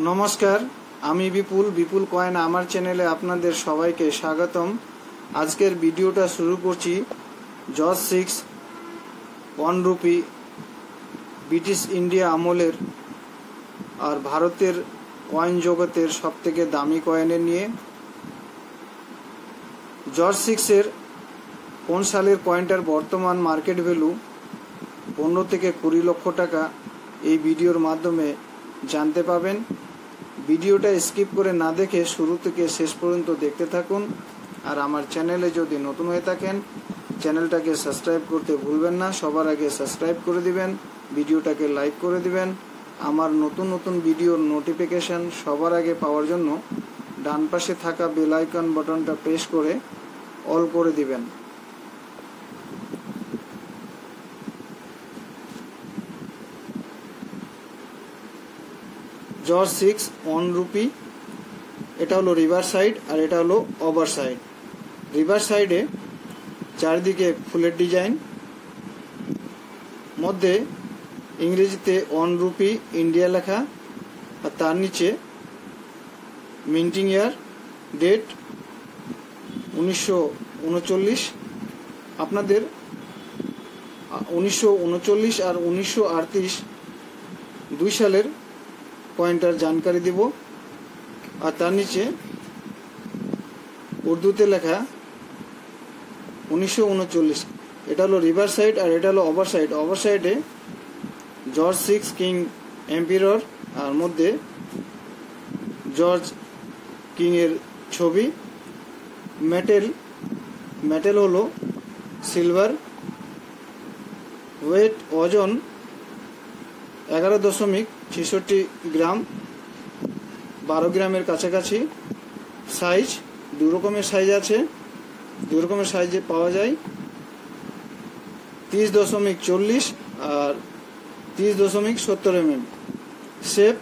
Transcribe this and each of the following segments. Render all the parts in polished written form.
নমস্কার, আমি বিপুল কয়েন আমার চ্যানেলে আপনাদের সবাইকে স্বাগতম। আজকের ভিডিওটা শুরু করছি জর্জ 6 1 রুপি ব্রিটিশ ইন্ডিয়া আমলের আর ভারতের কয়েন জগতের সবথেকে দামি কয়েনের নিয়ে। জর্জ 6 এর কোন সালের কয়েনটার বর্তমান মার্কেট ভ্যালু 15 থেকে 20 লক্ষ টাকা এই ভিডিওর মাধ্যমে জানতে পাবেন। ভিডিওটা স্কিপ করে না দেখে শুরু থেকে শেষ পর্যন্ত দেখতে থাকুন। আর আমার চ্যানেলে যদি নতুন হয়ে থাকেন চ্যানেলটাকে সাবস্ক্রাইব করতে ভুলবেন না। সবার আগে সাবস্ক্রাইব করে দিবেন, ভিডিওটাকে লাইক করে দিবেন। আমার নতুন ভিডিওর নোটিফিকেশান সবার আগে পাওয়ার জন্য ডান পাশে থাকা বেল আইকন বাটনটা প্রেস করে অল করে দিবেন। জর্জ 6 1 রুপি, এটা হলো রিভার সাইড আর এটা হলো ওভার সাইড। রিভার সাইডে চারদিকে ফুলের ডিজাইন, মধ্যে ইংরেজিতে 1 রুপি ইন্ডিয়া লেখা, আর তার নিচে মিন্টিং ইয়ার ডেট 1939। আপনাদের 1939 আর 1938 দুই সালের কয়েনটার জানকারি দিব। আর তার নিচে উর্দুতে লেখা 1939। এটা হলো রিভার সাইড আর এটা হলো ওভার সাইড। ওভার সাইডে জর্জ 6 কিং এম্পিরর আর মধ্যে জর্জ কিংয়ের ছবি। মেটেল হলো সিলভার। ওয়েট ওজন 11.66 গ্রাম, 12 গ্রামের কাছাকাছি। সাইজ দু রকমের সাইজ আছে, দু রকমের সাইজে পাওয়া যায়, 30.40 আর 30.70 mm। শেপ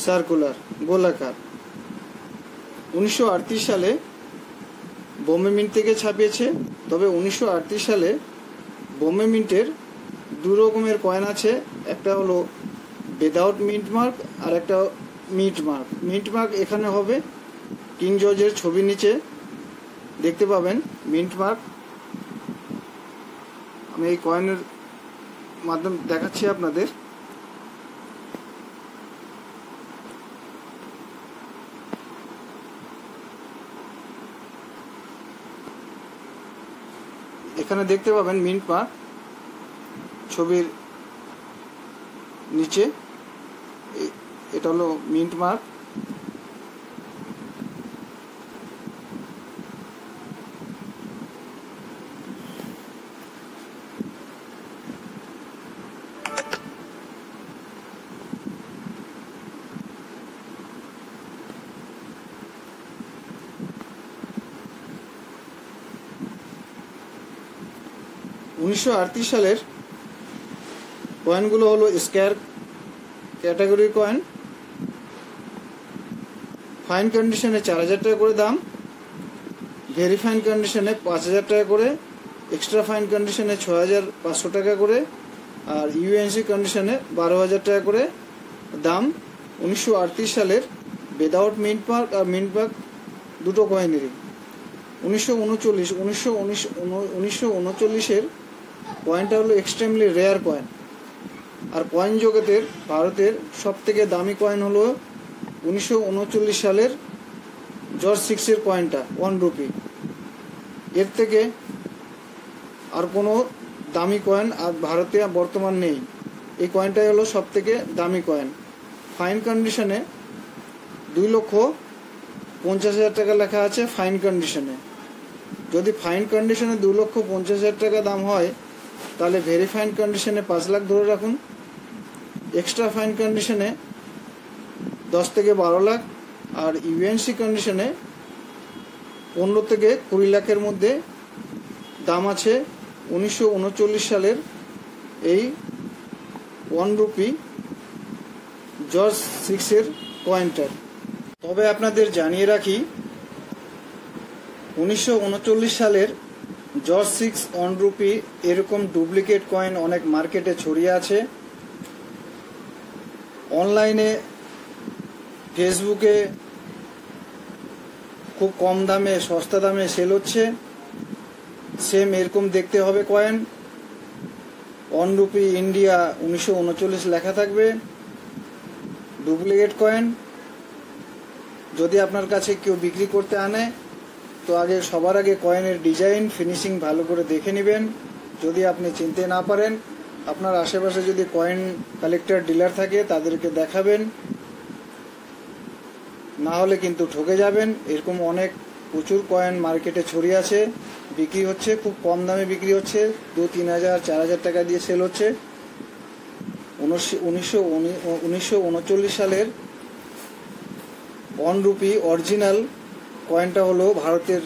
সার্কুলার, গোলাকার। 1938 সালে বোম্বে মিন্ট থেকে ছাপিয়েছে। তবে 1938 সালে বোম্বে মিন্টের দু রকমের কয়েন আছে, একটা হলো উইদাউট মিন্ট মার্ক আর একটা মিন্ট মার্ক। মিন্ট মার্ক এখানে হবে কিং জর্জের ছবির নিচে দেখতে পাবেন মিন্ট মার্ক। আমি এই কয়েনের মাধ্যমে দেখাচ্ছি আপনাদের। এখানে দেখতে পাবেন মিন্ট মার্ক ছবির নিচে, এটা হলো মিন্ট মার্ক। '38 সালের কয়েনগুলো হলো স্কয়ার ক্যাটাগরির কয়েন। ফাইন কন্ডিশনে 4000 টাকা করে দাম, ভেরি ফাইন কন্ডিশনে 5000 টাকা করে, এক্সট্রা ফাইন কন্ডিশনে 6500 টাকা করে, আর ইউএনসি কন্ডিশনে 12000 টাকা করে দাম। 1938 সালের উইদাউট মিন্ট মার্ক আর মিন্ট মার্ক দুটো কয়েনেরই। 1939 কয়েনটা হলো এক্সট্রিমলি রেয়ার কয়েন। আর কয়েন জগতের ভারতের সব থেকে দামি কয়েন হলো 1939 সালের জর্জ 6 এর কয়েনটা 1 রুপি। এর থেকে আর কোনো দামি কয়েন আর ভারতে বর্তমান নেই। এই কয়েনটাই হলো সব থেকে দামি কয়েন। ফাইন কন্ডিশনে 2,50,000 টাকা লেখা আছে ফাইন কন্ডিশনে। যদি ফাইন কন্ডিশনে 2,50,000 টাকা দাম হয় তাহলে ভেরি ফাইন কন্ডিশনে 5 লাখ ধরে রাখুন, এক্সট্রা ফাইন কন্ডিশনে 10 থেকে 12 লাখ, আর ইউএনসি কন্ডিশনে 15 থেকে 20 লাখের মধ্যে দাম আছে 1939 সালের এই 1 রুপি জর্জ 6 এর কয়েনটার। তবে আপনাদের জানিয়ে রাখি 1939 সালের জর্জ 6 1 রুপি এরকম ডুপ্লিকেট কয়েন অনেক মার্কেটে ছড়িয়ে আছে। অনলাইনে ফেসবুকে খুব কম দামে সস্তা দামে সেল হচ্ছে। সেম এরকম দেখতে হবে কয়েন। 1 রুপি ইন্ডিয়া 1939 লেখা থাকবে, ডুপ্লিকেট কয়েন। যদি আপনার কাছে কেউ বিক্রি করতে আনে তো সবার আগে কয়েনের ডিজাইন ফিনিশিং ভালো করে দেখে নেবেন। যদি আপনি চিনতে না পারেন, আপনার আশেপাশে যদি কয়েন কালেক্টর ডিলার থাকে তাদেরকে দেখাবেন, না হলে কিন্তু ঠকে যাবেন। এরকম প্রচুর কয়েন মার্কেটে ছড়িয়ে আছে, বিক্রি হচ্ছে, খুব কম দামে বিক্রি হচ্ছে, 2-3 হাজার 4 হাজার টাকা দিয়ে সেল হচ্ছে। 1939 সালের 1 রুপি অরিজিনাল কয়েনটা হলো ভারতের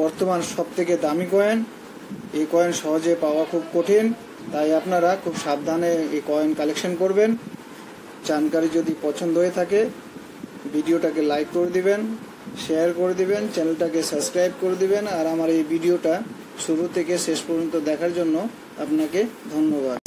বর্তমান সবথেকে দামি কয়েন। এই কয়েন সহজে পাওয়া খুব কঠিন, তাই আপনারা খুব সাবধানে এই কয়েন কালেকশন করবেন। জানকারি যদি পছন্দ হয়ে থাকে ভিডিওটাকে লাইক করে দিবেন, শেয়ার করে দিবেন, চ্যানেলটাকে সাবস্ক্রাইব করে দিবেন। আর আমার এই ভিডিওটা শুরু থেকে শেষ পর্যন্ত দেখার জন্য আপনাকে ধন্যবাদ।